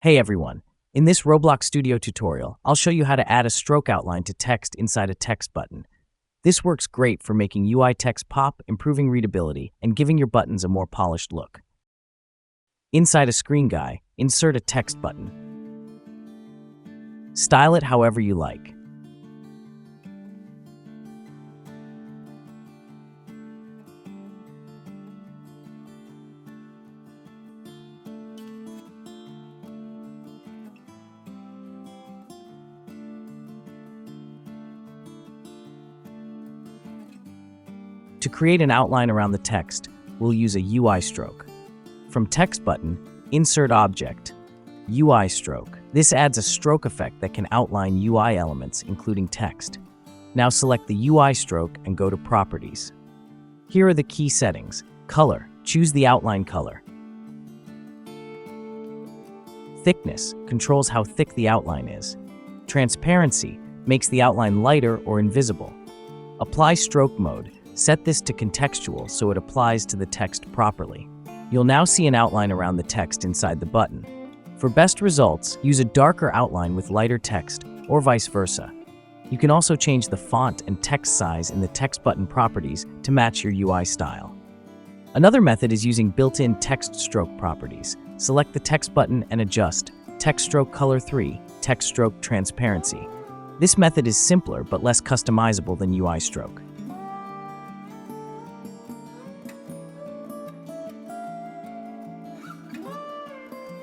Hey everyone, in this Roblox Studio tutorial, I'll show you how to add a stroke outline to text inside a text button. This works great for making UI text pop, improving readability, and giving your buttons a more polished look. Inside a screen guy, insert a text button. Style it however you like. To create an outline around the text, we'll use a UIStroke. From TextButton, insert Object, UIStroke. This adds a stroke effect that can outline UI elements, including text. Now select the UIStroke and go to Properties. Here are the key settings. Color, choose the outline color. Thickness controls how thick the outline is. Transparency makes the outline lighter or invisible. Apply stroke mode. Set this to contextual so it applies to the text properly. You'll now see an outline around the text inside the button. For best results, use a darker outline with lighter text, or vice versa. You can also change the font and text size in the TextButton properties to match your UI style. Another method is using built-in TextStroke properties. Select the text button and adjust TextStroke Color 3, TextStroke Transparency. This method is simpler but less customizable than UIStroke.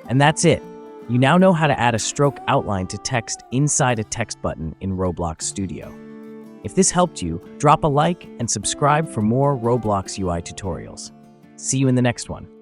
And that's it. You now know how to add a stroke outline to text inside a text button in Roblox Studio. If this helped you, drop a like and subscribe for more Roblox UI tutorials. See you in the next one.